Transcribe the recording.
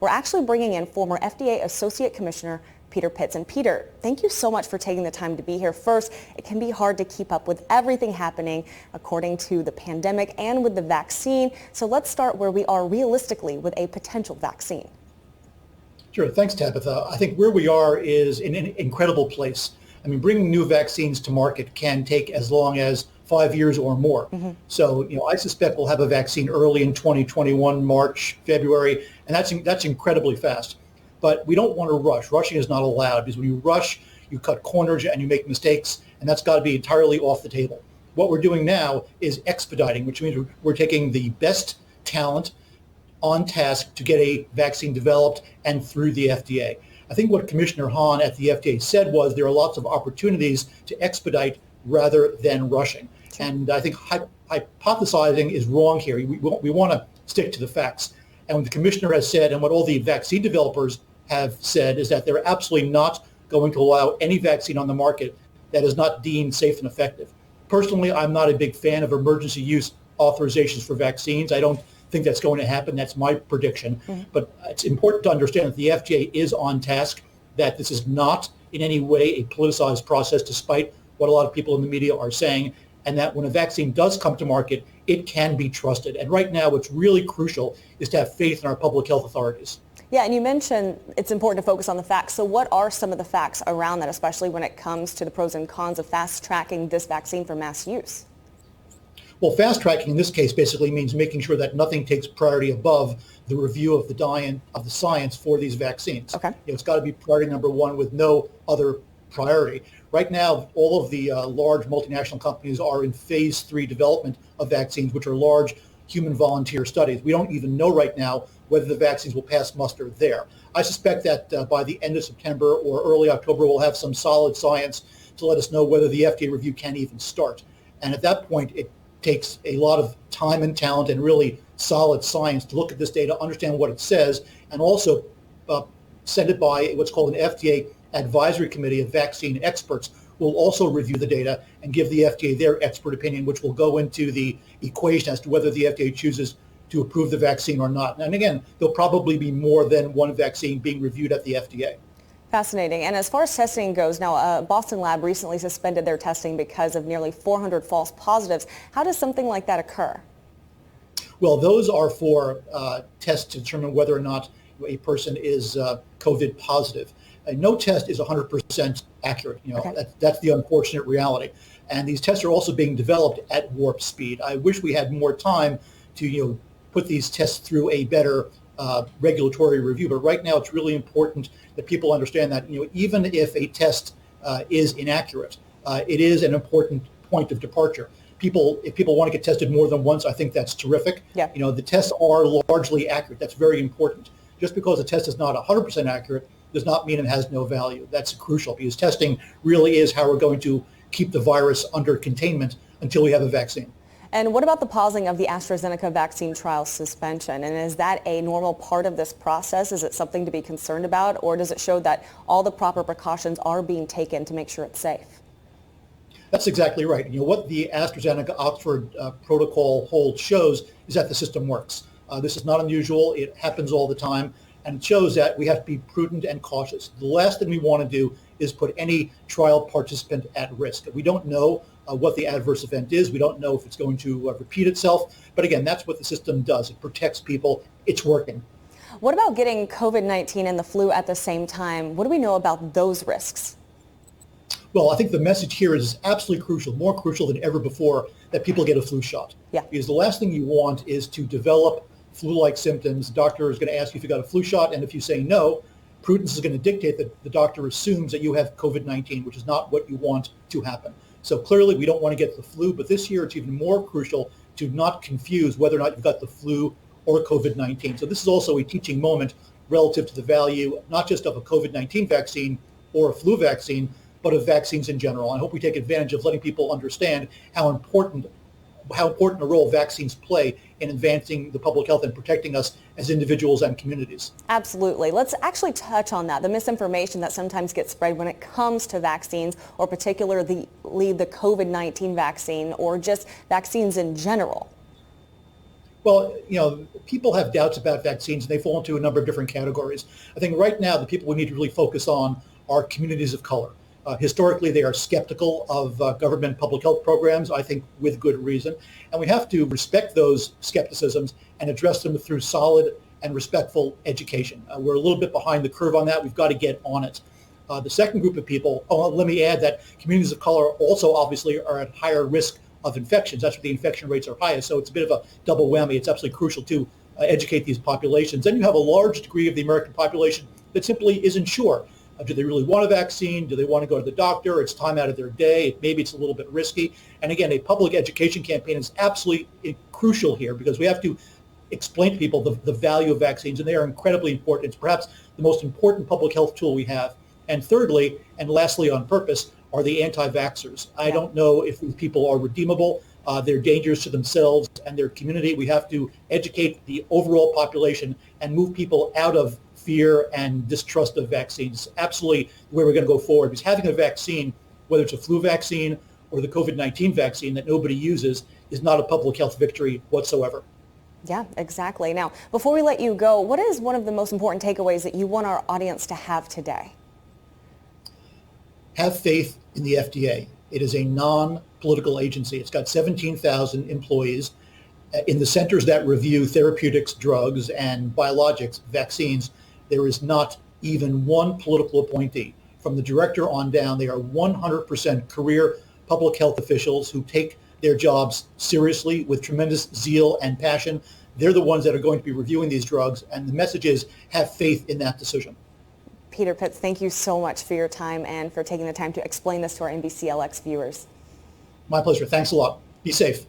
We're actually bringing in former FDA Associate Commissioner Peter Pitts. And Peter, thank you so much for taking the time to be here. First, it can be hard to keep up with everything happening according to the pandemic and with the vaccine. So let's start where we are realistically with a potential vaccine. Sure. Thanks, Tabitha. I think where we are is in an incredible place. I mean, bringing new vaccines to market can take as long as 5 years or more. So, I suspect we'll have a vaccine early in 2021, March, February, and that's incredibly fast. But we don't want to rush. Rushing is not allowed because when you rush, you cut corners and you make mistakes, and that's got to be entirely off the table. What we're doing now is expediting, which means we're taking the best talent on task to get a vaccine developed and through the FDA. I think what Commissioner Hahn at the FDA said was there are lots of opportunities to expedite rather than rushing. And I think hypothesizing is wrong here. We want to stick to the facts. And what the commissioner has said and what all the vaccine developers have said is that they're absolutely not going to allow any vaccine on the market that is not deemed safe and effective. Personally, I'm not a big fan of emergency use authorizations for vaccines. I don't think that's going to happen. That's my prediction. But it's important to understand that the FDA is on task, that this is not in any way a politicized process, despite what a lot of people in the media are saying, and that when a vaccine does come to market, it can be trusted. And right now, what's really crucial is to have faith in our public health authorities. Yeah, and you mentioned it's important to focus on the facts. So what are some of the facts around that, especially when it comes to the pros and cons of fast-tracking this vaccine for mass use? Well, fast tracking in this case basically means making sure that nothing takes priority above the review of the science for these vaccines. Okay. It's got to be priority number one with no other priority. Right now, all of the large multinational companies are in phase 3 development of vaccines, which are large human volunteer studies. We don't even know right now whether the vaccines will pass muster there. I suspect that by the end of September or early October, we'll have some solid science to let us know whether the FDA review can even start. And at that point, it takes a lot of time and talent and really solid science to look at this data, understand what it says, and also send it by what's called an FDA advisory committee of vaccine experts who will also review the data and give the FDA their expert opinion, which will go into the equation as to whether the FDA chooses to approve the vaccine or not. And again, there'll probably be more than one vaccine being reviewed at the FDA. Fascinating. And as far as testing goes, now a Boston lab recently suspended their testing because of nearly 400 false positives. How does something like that occur? Well, those are for tests to determine whether or not a person is COVID positive. No test is 100% accurate. Okay. That's the unfortunate reality. And these tests are also being developed at warp speed. I wish we had more time to put these tests through a better regulatory review. But right now, it's really important that people understand that even if a test is inaccurate, it is an important point of departure. If people want to get tested more than once, I think that's terrific. Yeah. The tests are largely accurate. That's very important. Just because a test is not 100% accurate does not mean it has no value. That's crucial because testing really is how we're going to keep the virus under containment until we have a vaccine. And what about the pausing of the AstraZeneca vaccine trial suspension? And is that a normal part of this process? Is it something to be concerned about? Or does it show that all the proper precautions are being taken to make sure it's safe? That's exactly right. What the AstraZeneca-Oxford protocol hold shows is that the system works. This is not unusual. It happens all the time. And it shows that we have to be prudent and cautious. The last thing we want to do is put any trial participant at risk. We don't know what the adverse event is. We don't know if it's going to repeat itself. But again, that's what the system does. It protects people. It's working. What about getting COVID-19 and the flu at the same time? What do we know about those risks? Well, I think the message here is absolutely crucial, more crucial than ever before, that people get a flu shot. Yeah. Because the last thing you want is to develop flu-like symptoms. The doctor is going to ask you if you got a flu shot, and if you say no, prudence is going to dictate that the doctor assumes that you have COVID-19, which is not what you want to happen. So clearly, we don't want to get the flu, but this year it's even more crucial to not confuse whether or not you've got the flu or COVID-19. So this is also a teaching moment relative to the value, not just of a COVID-19 vaccine or a flu vaccine, but of vaccines in general. I hope we take advantage of letting people understand how important a role vaccines play in advancing the public health and protecting us as individuals and communities. Absolutely. Let's actually touch on that, the misinformation that sometimes gets spread when it comes to vaccines, or particularly the COVID-19 vaccine, or just vaccines in general. Well, people have doubts about vaccines, and they fall into a number of different categories. I think right now the people we need to really focus on are communities of color. Historically, they are skeptical of government public health programs, I think with good reason. And we have to respect those skepticisms and address them through solid and respectful education. We're a little bit behind the curve on that. We've got to get on it. The second group of people, let me add that communities of color also obviously are at higher risk of infections. That's where the infection rates are highest. So it's a bit of a double whammy. It's absolutely crucial to educate these populations. Then you have a large degree of the American population that simply isn't sure. Do they really want a vaccine? Do they want to go to the doctor? It's time out of their day. Maybe it's a little bit risky. And again, a public education campaign is absolutely crucial here because we have to explain to people the value of vaccines, and they are incredibly important. It's perhaps the most important public health tool we have. And thirdly, and lastly on purpose, are the anti-vaxxers. I don't know if these people are redeemable. They're dangerous to themselves and their community. We have to educate the overall population and move people out of fear and distrust of vaccines. Absolutely where we're going to go forward. Because having a vaccine, whether it's a flu vaccine or the COVID-19 vaccine that nobody uses, is not a public health victory whatsoever. Yeah, exactly. Now, before we let you go, what is one of the most important takeaways that you want our audience to have today? Have faith in the FDA. It is a non-political agency. It's got 17,000 employees. In the centers that review therapeutics, drugs, and biologics, vaccines, there is not even one political appointee. From the director on down, they are 100% career public health officials who take their jobs seriously with tremendous zeal and passion. They're the ones that are going to be reviewing these drugs, and the message is have faith in that decision. Peter Pitts, thank you so much for your time and for taking the time to explain this to our NBCLX viewers. My pleasure. Thanks a lot. Be safe.